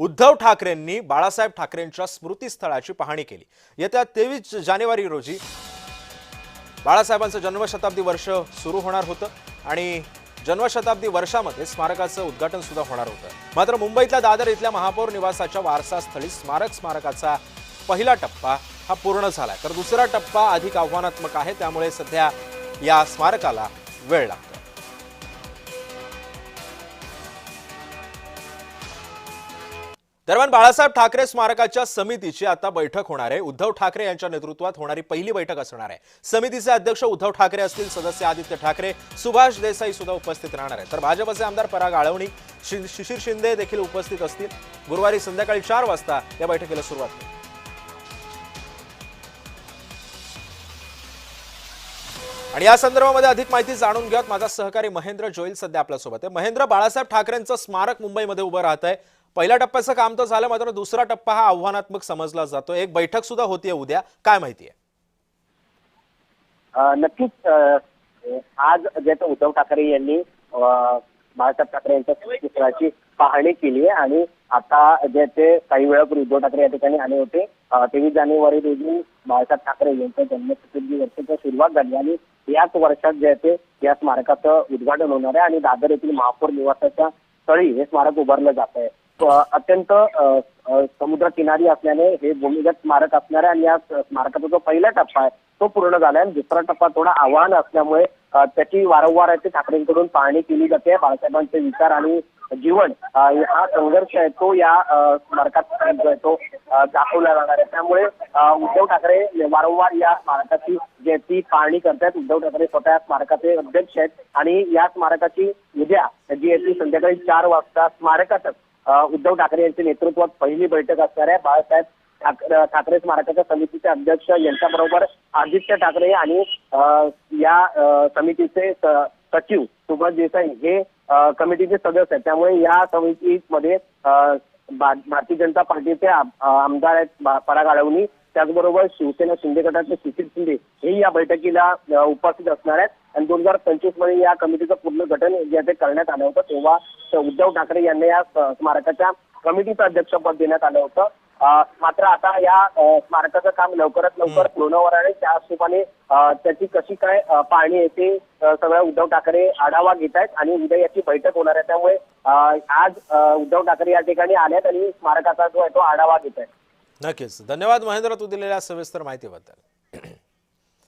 उद्धव ठाकरेंनी बाळासाहेब ठाकरेंच्या स्मृतीस्थळाची पाहणी केली। येत्या 23 जानेवारी रोजी बाळासाहेबांचं जन्मशताब्दी वर्ष सुरू होणार होतं आणि जन्मशताब्दी वर्षामध्ये स्मारकाचं उद्घाटन सुद्धा होणार होतं। मात्र मुंबईतल्या दादर इथल्या महापौर निवासाच्या वारसास्थळी स्मारकाचा पहिला टप्पा हा पूर्ण झालाय, तर दुसरा टप्पा अधिक आव्हानात्मक आहे, त्यामुळे सध्या या स्मारकाला वेळ लागतो। दरम्यान बाळासाहेब ठाकरे स्मारकाच्या समितीची आता बैठक होणार आहे। उद्धव ठाकरे यांच्या नेतृत्वात होणारी पहिली बैठक असणार आहे। समितीचे अध्यक्ष उद्धव ठाकरे असतील, सदस्य आदित्य ठाकरे, सुभाष देसाई सुद्धा उपस्थित राहणार आहेत, तर भाजपचे आमदार पराग आळवणी, शिशिर शिंदे देखील उपस्थित असतील। गुरुवारी संध्याकाळी 4 वाजता या बैठकीला सुरुवात होईल। आणि या संदर्भामध्ये अधिक माहिती जाणून घेऊयात। माझा सहकारी महेंद्र जोईल सध्या आपल्या सोबत आहे। महेंद्र, बाळासाहेब ठाकरेंचं स्मारक मुंबईमध्ये उभं राहत आहे। पहिल्या टप्प्याचं काम तर झालं, मात्र दुसरा टप्पा हा आव्हानात्मक समजला जातो। एक बैठक सुद्धा होतीये उद्या, काय माहिती आहे? नक्कीच आज जे उद्धव ठाकरे यांनी बाळासाहेब ठाकरे यांच्या स्मृतीस्थळाची पाहणी केली आहे आणि आता जे ते काही वेळापूर्वी उद्धव ठाकरे या ठिकाणी आले होते। 23 जानेवारी रोजी बाळासाहेब ठाकरे यांच्या जन्मशताब्दी वर्षाची सुरुवात झाली आणि याच वर्षात जे ते या स्मारकाचं उद्घाटन होणार आहे आणि दादर येथील महापौर निवासाच्या स्थळी हे स्मारक उभारलं जात आहे। अत्यंत समुद्र किनारी असल्याने हे भूमिगत स्मारक असणार आहे आणि या स्मारकाचा जो पहिला टप्पा आहे तो पूर्ण झाला आहे। दुसरा टप्पा थोडा आव्हान असल्यामुळे त्याची वारंवार ठाकरेंकडून पाहणी केली जाते। बाळासाहेबांचे विचार आणि जीवन हा संघर्ष आहे तो या स्मारकात तो दाखवला जाणार आहे। त्यामुळे उद्धव ठाकरे वारंवार या स्मारकाची जे ती पाहणी करतात। उद्धव ठाकरे स्वतः स्मारकाचे अध्यक्ष आहेत आणि या स्मारकाची उद्या जी आहे ती संध्याकाळी 4 वाजता स्मारकातच उद्धव ठाकरे यांच्या नेतृत्वात पहिली बैठक असणार आहे। बाळासाहेब ठाकरे स्मारकाच्या समितीचे अध्यक्ष यांच्याबरोबर आदित्य ठाकरे आणि या समितीचे सचिव सुभाष देसाई हे कमिटीचे सदस्य आहेत। त्यामुळे या समितीमध्ये भारतीय जनता पार्टीचे आमदार आहेत पराग आळवणी, त्याचबरोबर शिवसेना शिंदे गटाचे शिशिर शिंदे हे या बैठकीला उपस्थित असणार आहेत। आणि 2025 मध्ये या कमिटीचं पूर्ण गठन जे ते करण्यात आलं होतं, तेव्हा उद्धव ठाकरे यांना या स्मारकाच्या कमिटीचं अध्यक्षपद देण्यात आलं होतं। मात्र आता या स्मारकाचं काम लवकरात लवकर पूर्ण होणार आहे। त्या हिशोबाने त्याची कशी काय पाहणी येते सगळं उद्धव ठाकरे आढावा घेत आहेत आणि उद्या याची बैठक होणार आहे। त्यामुळे आज उद्धव ठाकरे या ठिकाणी आलेत आणि स्मारकाचा जो आहे तो आढावा घेत आहेत। नक्कीच, धन्यवाद महेंद्र, तू दिलेल्या सविस्तर माहितीबद्दल।